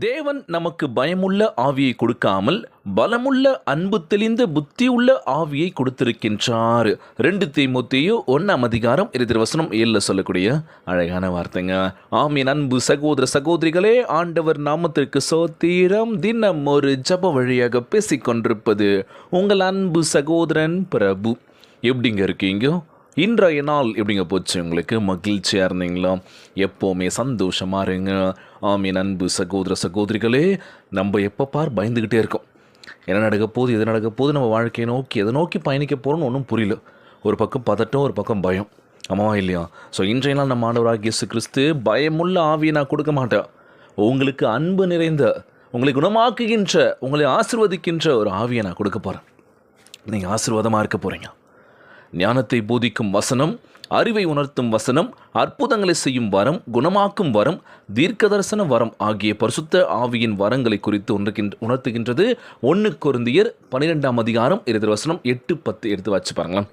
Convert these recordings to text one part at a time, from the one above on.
தேவன் நமக்கு பயமுள்ள ஆவியை கொடுக்காமல் பலமுள்ள அன்பு தெளிந்த புத்தியுள்ள ஆவியை கொடுத்திருக்கின்றார். 2 தீமோத்தேயு 1:7 சொல்லக்கூடிய அழகான வார்த்தைங்க. ஆமீன். அன்பு சகோதர சகோதரிகளே, ஆண்டவர் நாமத்திற்கு சோத்திரம். தினம் ஒரு ஜப வழியாக பேசிக்கொண்டிருப்பது உங்கள் அன்பு சகோதரன் பிரபு. எப்படிங்க இருக்கீங்க? இன்றைய நாள் எப்படிங்க போச்சு? உங்களுக்கு மகிழ்ச்சியாக இருந்தீங்களா? எப்போவுமே சந்தோஷமாக இருங்க. ஆமீன். அன்பு சகோதர சகோதரிகளே, நம்ம எப்போ பயந்துக்கிட்டே இருக்கோம். என்ன நடக்க போகுது, எது நடக்க போகுது, நம்ம வாழ்க்கையை நோக்கி எதை நோக்கி பயணிக்க போகிறோன்னு ஒன்றும் புரியல. ஒரு பக்கம் பதட்டம், ஒரு பக்கம் பயம். ஆமாவா இல்லையா? ஸோ இன்றைய நாள் நம்ம ஆண்டவராகிய இயேசு கிறிஸ்து பயமுள்ள ஆவியை நான் கொடுக்க மாட்டேன், உங்களுக்கு அன்பு நிறைந்த, உங்களை குணமாக்குகின்ற, உங்களை ஆசீர்வதிக்கின்ற ஒரு ஆவியை நான் கொடுக்க போகிறேன். நீங்கள் ஆசீர்வாதமாக இருக்க போகிறீங்க. ஞானத்தை போதிக்கும் வசனம், அறிவை உணர்த்தும் வசனம், அற்புதங்களை செய்யும் வரம், குணமாக்கும் வரம், தீர்க்கதரிசன வரம் ஆகிய பரிசுத்த ஆவியின் வரங்களை குறித்து உணர்த்துகின்றது 1 கொரிந்தியர் 12:2 8-10 எடுத்து வச்சு பாருங்களேன்.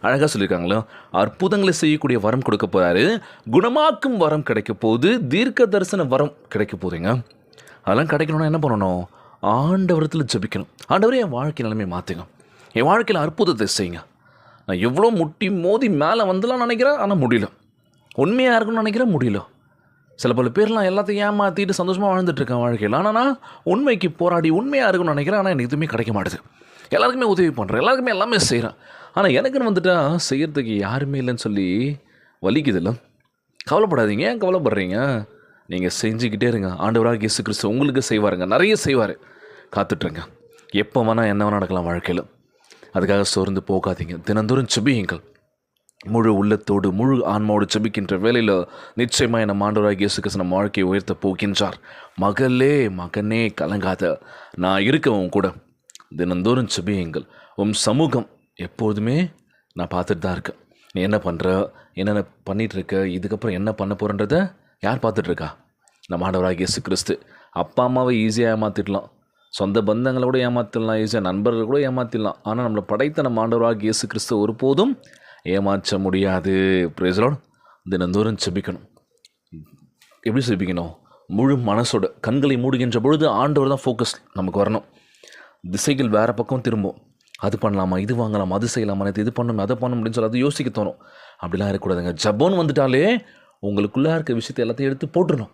அழகாக சொல்லியிருக்காங்களா? அற்புதங்களை செய்யக்கூடிய வரம் கொடுக்க போகிறாரு, குணமாக்கும் வரம் கிடைக்க போகுது, தீர்க்க தரிசன வரம் கிடைக்க போகுதுங்க. அதெல்லாம் கிடைக்கணும்னா என்ன பண்ணணும்? ஆண்டவரத்தில் ஜெபிக்கணும். ஆண்டவரே, என் வாழ்க்கை நிலைமை மாற்றுங்க, என் வாழ்க்கையில் அற்புதத்தை செய்யுங்க. நான் எவ்வளோ முட்டி மோதி மேலே வந்துலாம் நினைக்கிறேன், ஆனால் முடியல. உண்மையாக இருக்கணும்னு நினைக்கிறேன், முடியல. சில பல பேர்லாம் எல்லாத்தையும் ஏமாற்றிட்டு சந்தோஷமாக வாழ்ந்துட்டுருக்கேன் வாழ்க்கையில். ஆனால் நான் உண்மைக்கு போராடி உண்மையாக இருக்கணும்னு நினைக்கிறேன், ஆனால் எனக்கு எதுவுமே கிடைக்க மாட்டுது. எல்லாருக்குமே உதவி பண்ணுறேன், எல்லாருக்குமே எல்லாமே செய்கிறேன், ஆனால் எனக்குன்னு வந்துட்டா செய்கிறதுக்கு யாருமே இல்லைன்னு சொல்லி வலிக்குதில்ல. கவலைப்படாதீங்க. ஏன் கவலைப்படுறீங்க? நீங்கள் செஞ்சுக்கிட்டே இருங்க. ஆண்டவராகிய இயேசு கிறிஸ்து உங்களுக்கு செய்வாருங்க, நிறைய செய்வார். காத்துட்ருங்க. எப்போ வேணால் என்ன வேணால் நடக்கலாம் வாழ்க்கையில். அதுக்காக சோர்ந்து போகாதீங்க. தினந்தோறும் செபியுங்கள். முழு உள்ளத்தோடு முழு ஆன்மாவோடு செபிக்கின்ற வேலையில் நிச்சயமாக நம்ம ஆண்டவராகிய இயேசு கிறிஸ்து நம்ம வாழ்க்கையை உயர்த்த போகின்றார். மகளே, மகனே, கலங்காத, நான் இருக்கவும் கூட. தினந்தோறும் செபியுங்கள். சமூகம் எப்போதுமே நான் பார்த்துட்டு தான் இருக்கேன். நீ என்ன பண்ணுற, என்னென்ன பண்ணிகிட்ருக்க, இதுக்கப்புறம் என்ன பண்ண போகிறன்றதை யார் பார்த்துட்ருக்கா? நம்ம ஆண்டவராகிய இயேசு கிறிஸ்து. அப்பா அம்மாவை ஈஸியாக ஏமாற்றிடலாம், சொந்த பந்தங்களை கூட ஏமாற்றிடலாம், ஈஸியாக நண்பர்கள் கூட ஏமாற்றிடலாம். ஆனால் நம்மளை படைத்த நம்ம ஆண்டவராகிய இயேசு கிறிஸ்து ஒருபோதும் ஏமாற்ற முடியாது. Praise Lord. தினந்தோறும் செபிக்கணும். எப்படி செபிக்கணும்? முழு மனசோட. கண்களை மூடுகின்ற பொழுது ஆண்டவர் தான் ஃபோக்கஸ் நமக்கு வரணும். திசைகள் வேறு பக்கம் திரும்பும். அது பண்ணலாமா, இது வாங்கலாமா, அது செய்யலாமா, இது பண்ணணும், அதை பண்ணணும் அப்படின்னு சொல்லி அதை யோசிக்க தோணும். அப்படிலாம் இருக்கக்கூடாதுங்க. ஜபோன்னு வந்துட்டாலே உங்களுக்குள்ளே இருக்க விஷயத்தை எல்லாத்தையும் எடுத்து போட்டுடணும்.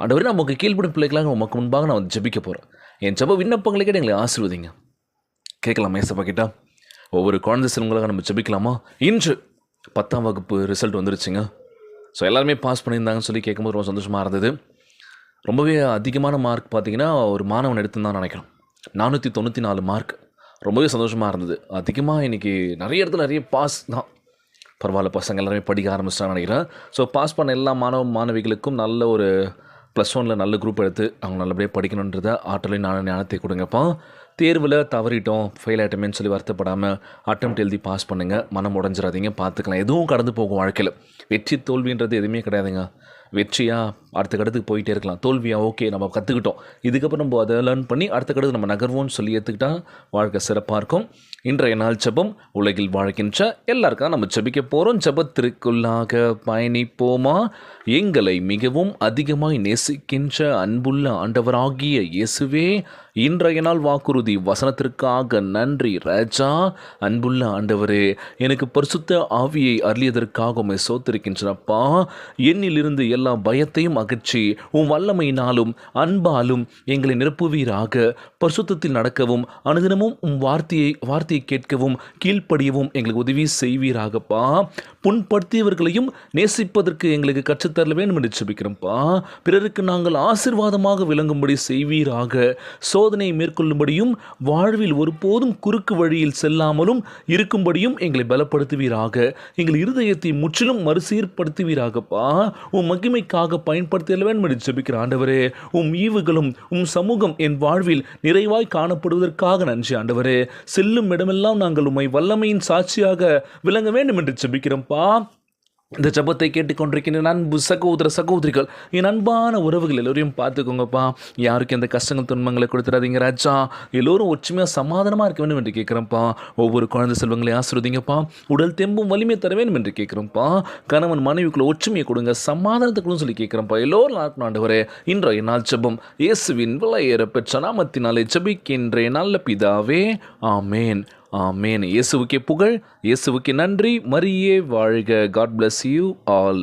ஆண்டவரே, நமக்கு கீழ்ப்படும் பிள்ளைகளாக உமக்கு முன்பாக நான் வந்து ஜெபிக்க போகிறேன். என் ஜெப விண்ணப்பங்களை கேட்டு எங்களை ஆசீர்வதிங்க. கேட்கலாமா ஏசப்பா கிட்ட? ஒவ்வொரு குழந்தை செல்வங்களாக நம்ம ஜெபிக்கலாமா? இன்று 10ஆம் வகுப்பு ரிசல்ட் வந்துருச்சுங்க. ஸோ எல்லாருமே பாஸ் பண்ணியிருந்தாங்கன்னு சொல்லி கேட்கும்போது ரொம்ப சந்தோஷமாக இருந்தது. ரொம்பவே அதிகமான மார்க் பார்த்திங்கன்னா ஒரு மாணவன் எடுத்துன்னு தான் நினைக்கிறோம். 494 மார்க். ரொம்பவே சந்தோஷமாக இருந்தது. அதிகமாக இன்றைக்கி நிறைய இடத்துல நிறைய பாஸ் தான். பரவாயில்ல, பசங்க எல்லாருமே படிக்க ஆரம்பிச்சிட்டான்னு நினைக்கிறேன். ஸோ பாஸ் பண்ண எல்லா மாணவிகளுக்கும் நல்ல ஒரு +1 நல்ல குரூப் எடுத்து அவங்க நல்லபடியாக படிக்கணுன்றத ஆற்றலையும் ஞானத்தை கொடுங்கப்பா. தேர்வில் தவறிட்டோம், ஃபெயில் ஆகிட்டோமேன்னு சொல்லி வருத்தப்படாமல் அட்டெம்ப்ட் எழுதி பாஸ் பண்ணுங்கள். மனம் உடஞ்சிடாதீங்க, பார்த்துக்கலாம். எதுவும் கடந்து போகும் வாழ்க்கையில். வெற்றி தோல்வின்றது எதுவுமே கிடையாதுங்க. வெற்றியாக அடுத்த கட்டத்துக்கு போயிட்டே இருக்கலாம். தோல்வியாக ஓகே, நம்ம கற்றுக்கிட்டோம், இதுக்கப்புறம் நம்ம அதை லேர்ன் பண்ணி அடுத்த கட்டத்துக்கு நம்ம நகர்வோம்னு சொல்லி ஏற்றுக்கிட்டால் வாழ்க்கை சிறப்பாக இருக்கும். இன்றைய நாள் ஜெபம். உலகில் வாழ்கின்ற எல்லாருக்கும் நம்ம ஜெபிக்க போகிறோம். ஜெபத்திற்குள்ளாக பயணிப்போமா? எங்களை மிகவும் அதிகமாய் நேசிக்கின்ற அன்புள்ள ஆண்டவராகிய இயேசுவே, இன்றைய நாள் வாக்குறுதி வசனத்திற்காக நன்றி ராஜா. அன்புள்ள ஆண்டவரே, எனக்கு பரிசுத்த ஆவியை அருளியதற்காக உம்மை சோத்திருக்கின்றனப்பா. என்னிலிருந்து எல்லா பயத்தையும் அகற்றி உம் வல்லமையினாலும் அன்பாலும் எங்களை நிரப்புவீராக. பரிசுத்தத்தில் நடக்கவும் அனுதினமும் உம் வார்த்தையை கேட்கவும் கீழ்ப்படியவும் எங்களுக்கு உதவி செய்வீராகப்பா. புண்படுத்தியவர்களையும் நேசிப்பதற்கு எங்களுக்கு கற்றுத்தரல வேண்டும் என்று ஜெபிக்கிறோம்ப்பா. பிறருக்கு நாங்கள் ஆசீர்வாதமாக விளங்கும்படி செய்வீராக. சோதனையை மேற்கொள்ளும்படியும் வாழ்வில் ஒருபோதும் குறுக்கு வழியில் செல்லாமலும் இருக்கும்படியும் எங்களை பலப்படுத்துவீராக. எங்கள் இருதயத்தை முற்றிலும் மறுசீர்படுத்துவீராகப்பா. உம் மகிமைக்காக பயன்படுத்த வேண்டும் என்று ஜெபிக்கிற ஆண்டவரே, உம் ஈவுகளும் உம் சமூகம் என் வாழ்வில் நிறைவாய் காணப்படுவதற்காக நன்றி ஆண்டவரே. செல்லும் இடமெல்லாம் நாங்கள் உம்மை வல்லமையின் சாட்சியாக விளங்க வேண்டும் என்று ஜெபிக்கிறோம்ப்பா. இந்த ஜெபத்தை கேட்டுக்கொண்டிருக்கின்ற அன்பு சகோதர சகோதரிகள், என் அன்பான உறவுகள் எல்லோரையும் பார்த்துக்கோங்கப்பா. யாருக்கும் எந்த கஷ்டங்கள் துன்பங்களை கொடுத்துடாதீங்க ராஜா. எல்லோரும் ஒற்றுமையாக சமாதானமாக இருக்க வேண்டும் என்று கேட்குறேன்ப்பா. ஒவ்வொரு குழந்தை செல்வங்களை ஆசிர்வதிங்கப்பா. உடல் தெம்பும் வலிமை தர வேண்டும் என்று கேட்குறோம்ப்பா. கணவன் மனைவிக்குள்ள ஒற்றுமையை கொடுங்க, சமாதானத்தை கொடுன்னு சொல்லி கேட்குறேன்ப்பா. எல்லோரும் நாட்கள் ஆண்டவரே, இன்றைய நாள் ஜெபம் இயேசுவின் விலையேற பெற்ற நாமத்தினாலே ஜெபிக்கின்ற நல்ல பிதாவே, ஆமேன். ஆமேன். இயேசுவுக்கே புகழ், இயேசுவுக்கே நன்றி. மரியே வாழ்க. God bless you all.